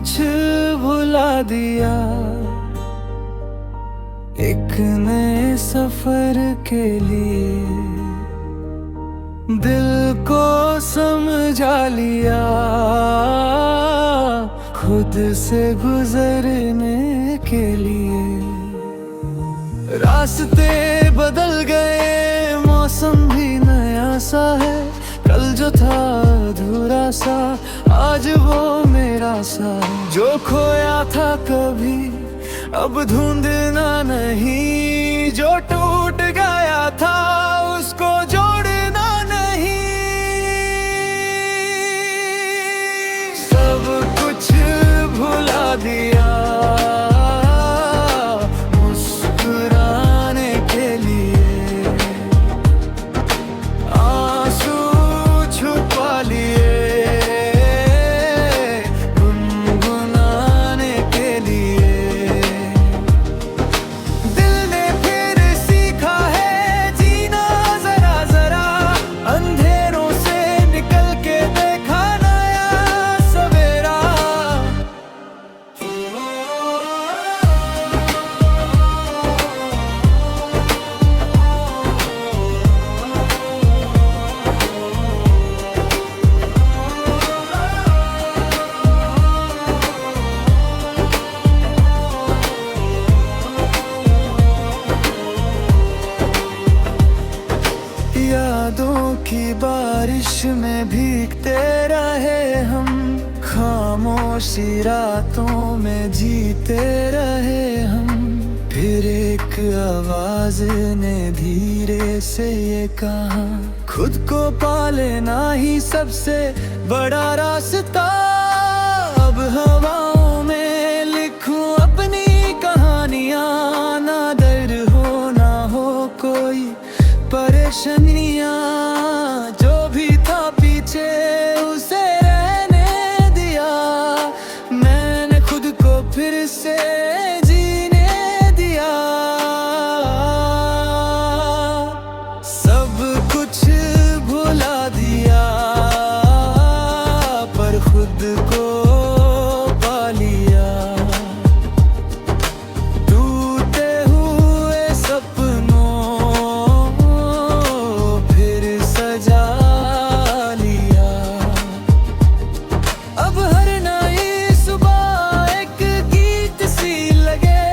कुछ भुला दिया एक नए सफर के लिए। दिल को समझा लिया खुद से गुजरने के लिए। रास्ते बदल गए, मौसम भी नया सा है। कल जो था अधूरा सा, आज वो मेरा सा। जो खोया था कभी अब ढूंढना नहीं, जो टूट गया था उसको जोड़ना नहीं। सब कुछ भुला दिया मुस्कुराने के लिए। आंसू छुपा लिए गुनगुनाने के लिए। दिल ने फिर सीखा है जीना जरा जरा, अंधेरों से निकल के देखा नया सवेरा। यादों की बारिश में भीगते रहे हम, खामोशी रातों में जीते रहे हम। फिर एक आवाज ने धीरे से ये कहा, खुद को पा लेना ही सबसे बड़ा रास्ता। अब हवाओं में लिखूं अपनी कहानियां, ना डर हो ना हो कोई परेशानियां। जो भी था पीछे उसे रहने दिया, मैंने खुद को फिर से जीने दिया। सब कुछ भुला दिया पर खुद को पा लिया। टूटे हुए सपनों फिर सजा लिया। अब हर नई सुबह एक गीत सी लगे,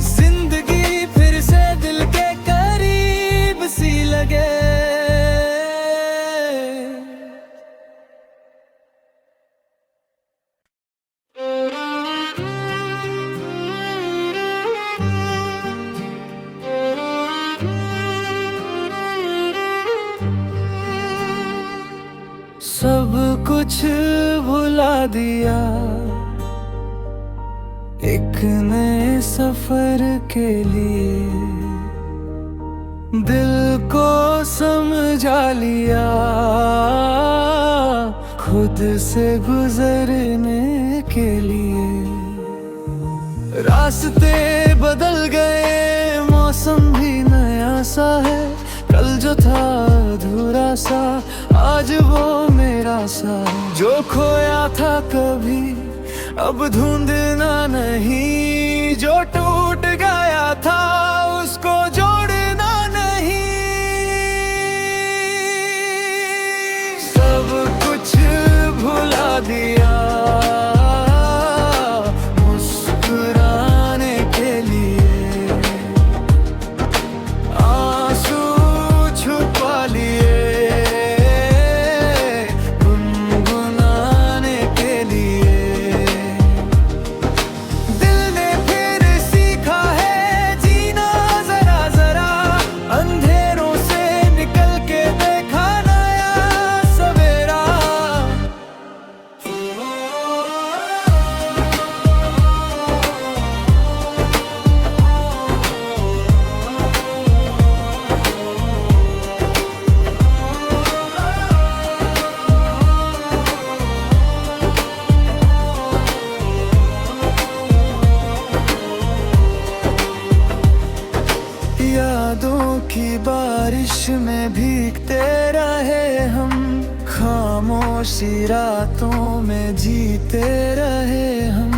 जिंदगी फिर से दिल के करीब सी लगे। सब कुछ भुला दिया एक नए सफर के लिए। दिल को समझा लिया खुद से गुजरने के लिए। रास्ते बदल गए, मौसम भी नया सा है। कल जो था अधूरा सा, आज वो मेरा सा। जो खोया था कभी अब ढूंढना नहीं, जो टूट गया था उसको जोड़ना नहीं। सब कुछ भुला दिया मुस्कुराने के लिए। आंसू छुपा लिए गुनगुनाने के लिए। दिल ने फिर सीखा है जीना जरा जरा, अंधेरों से निकल के देखा नया सवेरा। यादों की बारिश में भीगते रहे हम, खामोशी रातों में जीते रहे हम।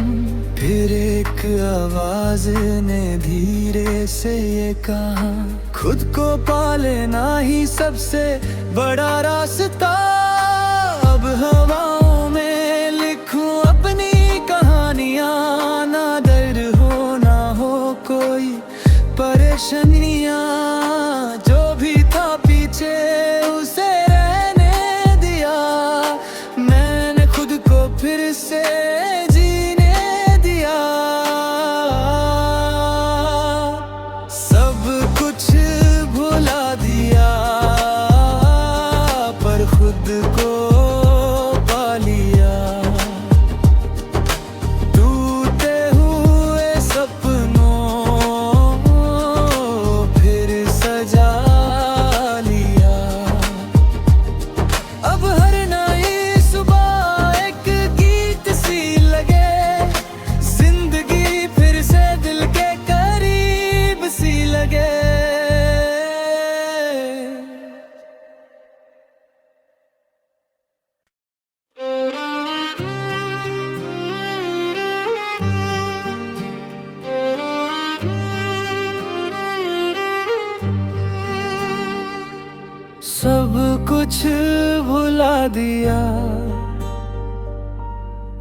फिर एक आवाज ने धीरे से ये कहा, खुद को पा लेना ही सबसे बड़ा रास्ता। अब हवाओं में लिखूं अपनी कहानियां, ना डर हो ना हो कोई परेशानियां। जो भी था पीछे उसे रहने दिया, मैंने खुद को फिर से जीने दिया। सब कुछ भुला दिया पर खुद को पा लिया। टूटे हुए सपनों फिर सजा लिया। अब हर नई सुबह एक गीत सी लगे, जिंदगी फिर से दिल के करीब सी लगे। सब कुछ भुला दिया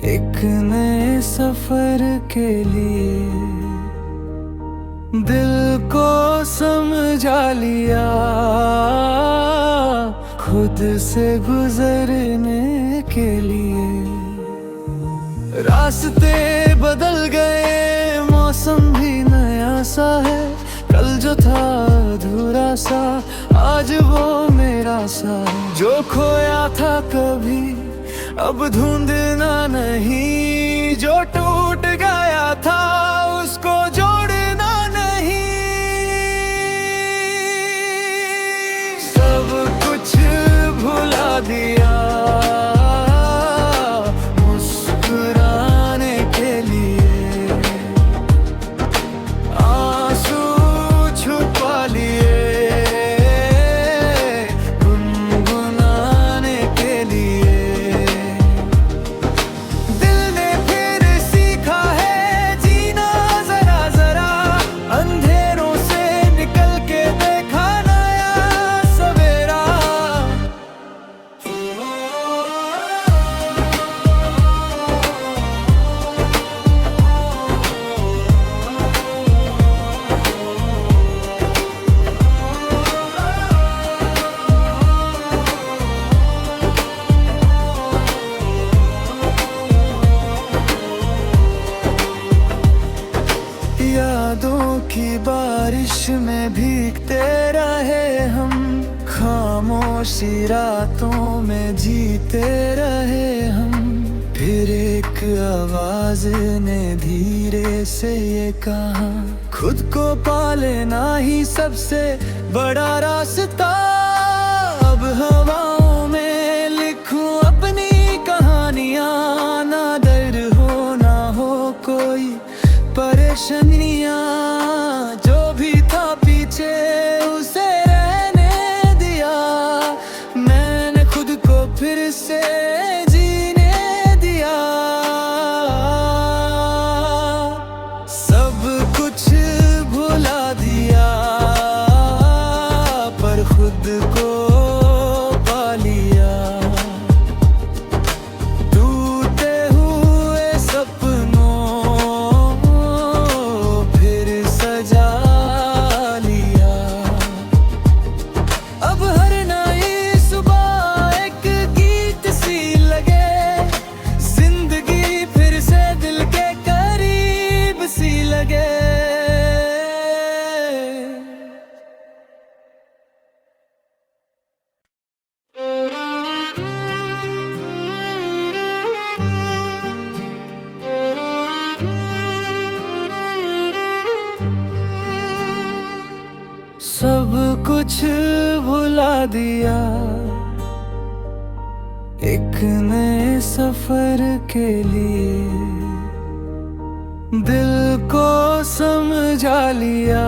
एक नए सफर के लिए। दिल को समझा लिया खुद से गुजरने के लिए। रास्ते बदल गए, मौसम भी नया सा है। कल जो था अधूरा सा, आज वो मेरा सा। जो खोया था कभी अब ढूंढना नहीं, जो टूट गया था उसको जोड़ना नहीं। सब कुछ भुला दिया मुस्कुराने के लिए। आंसू छुपा लिए गुनगुनाने के लिए। दिल ने फिर सीखा है जीना जरा जरा, अंधेरों से निकल के देखा नया सवेरा। यादों की बारिश में भीगते रहे हम, खामोशी रातों में जीते रहे हम। फिर एक आवाज ने धीरे से ये कहा, खुद को पा लेना ही सबसे बड़ा रास्ता। अब हवाओं में लिखूं अपनी कहानियां, ना डर हो ना हो कोई परेशानियां। जो भी था पीछे उसे रहने दिया, मैंने खुद को फिर से जीने दिया। सब कुछ भुला दिया पर खुद को पा लिया। टूटे हुए सपनों फिर सजा लिया। अब हर नई सुबह एक गीत सी लगे, जिंदगी फिर से दिल के करीब सी लगे। सब कुछ भुला दिया एक नए सफर के लिए। दिल को समझा लिया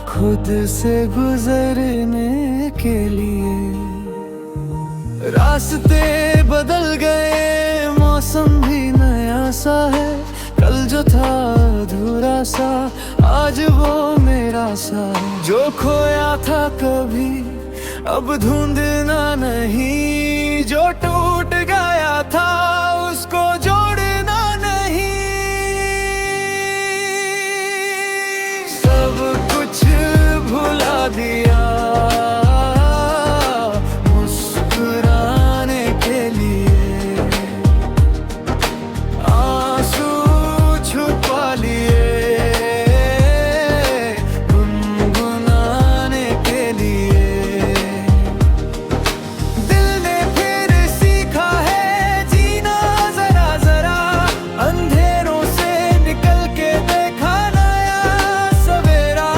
खुद से गुजरने के लिए। रास्ते बदल गए, मौसम भी नया सा है। कल जो था अधूरा सा, आज वो मेरा सा। जो खोया था कभी अब ढूंढना नहीं, जो टूट गया था उसको जोड़ना नहीं। सब कुछ भुला दिया मुस्कुराने के लिए, आंसू छुपा लिए गुनगुनाने के लिए। दिल ने फिर सीखा है जीना जरा जरा, अंधेरों से निकल के देखा नया सवेरा।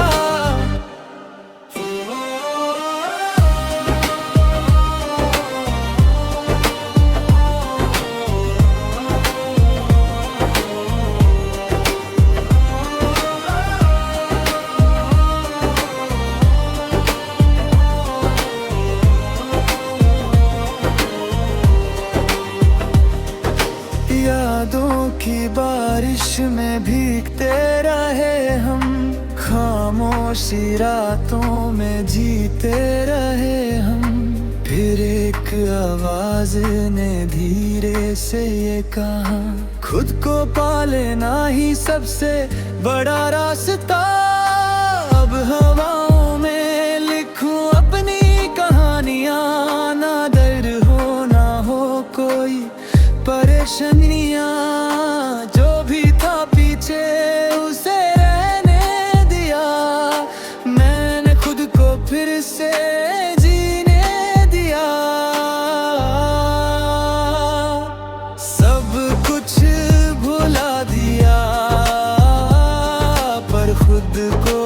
यादों की बारिश में भीगते रहे हम, खामोशी रातों में जीते रहे हम। फिर एक आवाज ने धीरे से ये कहा, खुद को पा लेना ही सबसे बड़ा रास्ता। अब हवाओं में लिखूं अपनी कहानियां, ना डर हो ना हो कोई परेशानियां। जो भी था पीछे उसे रहने दिया, मैंने खुद को फिर से जीने दिया। सब कुछ भुला दिया पर खुद को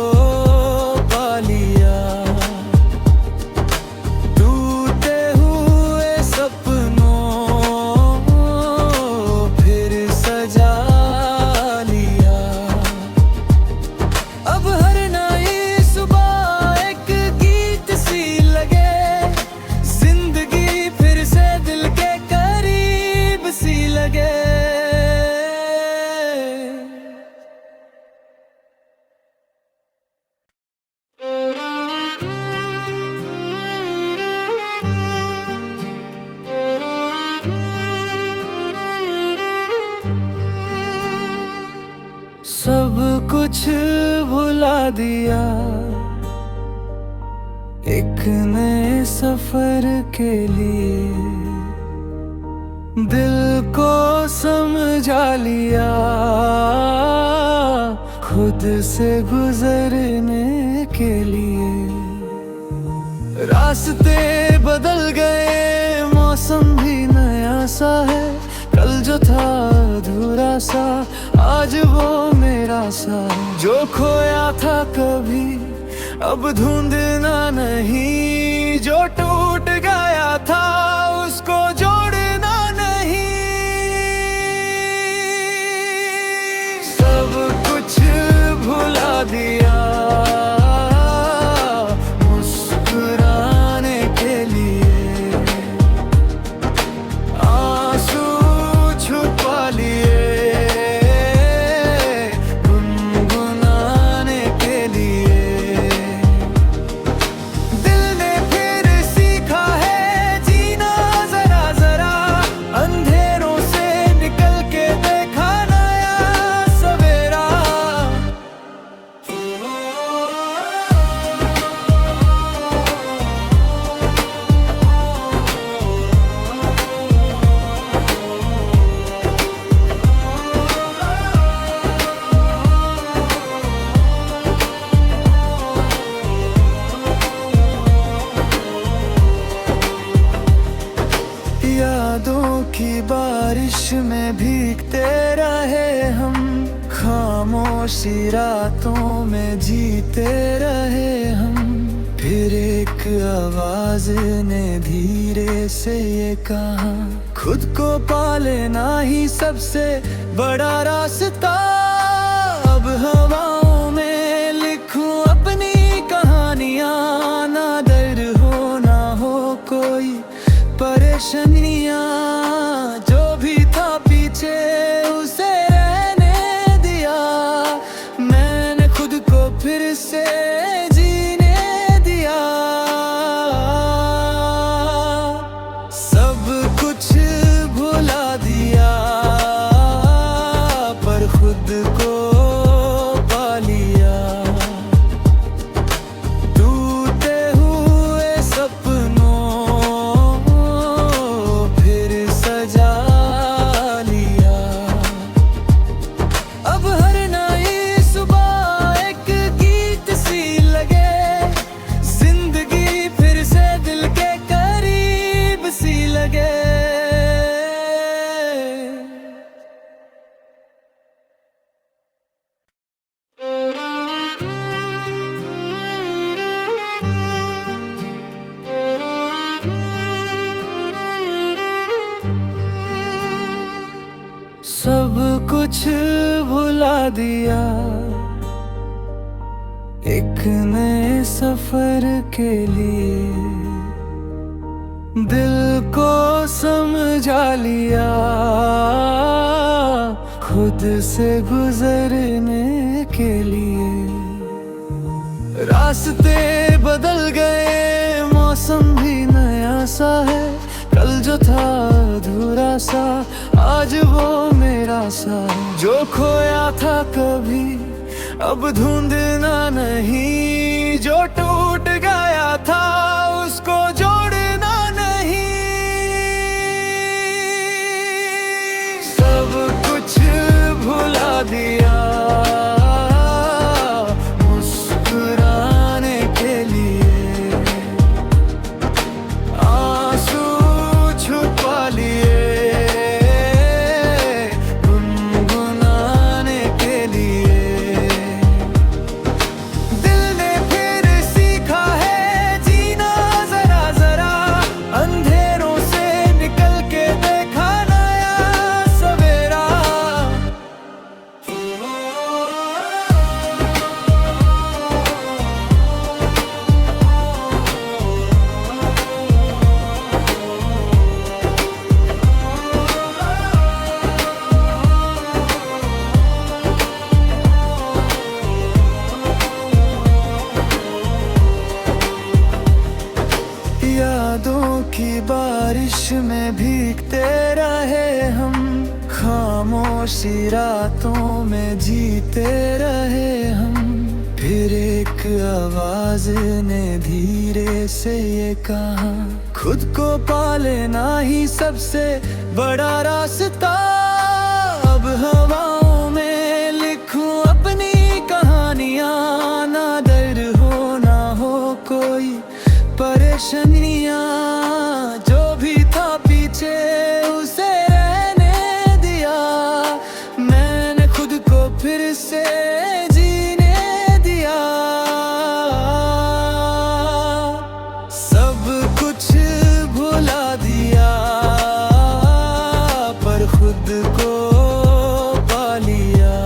पा लिया। टूटे हुए सपनों फिर सजा लिया। अब हर नई सुबह एक गीत सी लगे, जिंदगी फिर से दिल के करीब सी लगे। सब कुछ भुला दिया एक नए सफर के लिए, दिल को समझा लिया खुद से गुजरने के लिए। रास्ते बदल गए, मौसम भी नया सा है। कल जो था अधूरा सा, आज वो मेरा सा। जो खोया था कभी अब ढूंढना नहीं, जो टूट गया था उसको जोड़ना नहीं। सब कुछ भुला दिया मुस्कुराने के लिए, आंसू छुपा लिए गुनगुनाने के लिए। दिल ने फिर सीखा है जीना जरा जरा, अंधेरों से निकल के देखा नया सवेरा। यादों की बारिश में भीगते रहे हम, खामोशी रातों में जीते रहे हम। फिर एक आवाज ने धीरे से ये कहा, खुद को पा लेना ही सबसे बड़ा रास्ता। अब हवाओं में लिखूं अपनी कहानियां, ना डर हो ना हो कोई परेशानी। कुछ भुला दिया, एक नए सफर के लिए दिल को समझा लिया, खुद से गुजरने के लिए। रास्ते बदल गए, मौसम भी नया सा है, कल जो था अधूरा सा आज वो मेरा सा। जो खोया था कभी अब ढूंढना नहीं, जो टूट गया था उसको जोड़ना नहीं। सब कुछ भुला दिया मुस्कुराने के लिए, आंसू छुपा लिए गुनगुनाने के लिए। दिल ने फिर सीखा है जीना जरा जरा, अंधेरों से निकल के देखा नया सवेरा। यादों की बारिश में भीगते रहे हम, खामोशी रातों में जीते रहे हम। फिर एक आवाज ने धीरे से ये कहा, खुद को पा लेना ही सबसे बड़ा रास्ता। अब हवाओं में लिखूं अपनी कहानियां, ना डर हो ना हो कोई परेशानियां। जो भी था पीछे उसे रहने दिया, मैंने खुद को फिर से जीने दिया। सब कुछ भुला दिया पर खुद को पा लिया,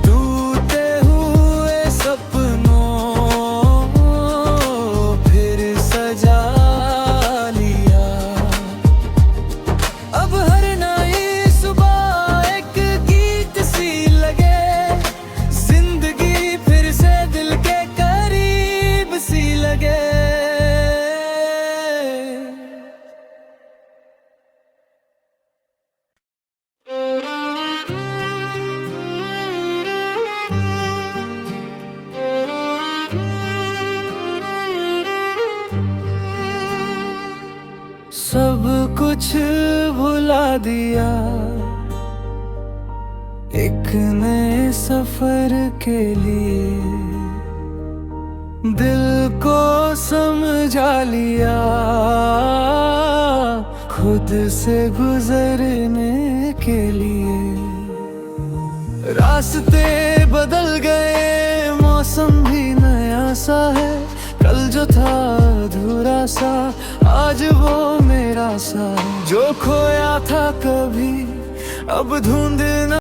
टूटे हुए सपनों फिर सजा लिया। अब हर नई सुबह एक गीत सी लगे, जिंदगी फिर से दिल के करीब सी लगे। सब कुछ भुला दिया, एक नए सफर के लिए दिल को समझा लिया, खुद से गुजरने के लिए। रास्ते बदल गए, मौसम भी नया सा है, कल जो था अधूरा सा आज वो मेरा सा। जो खोया था कभी अब ढूंढना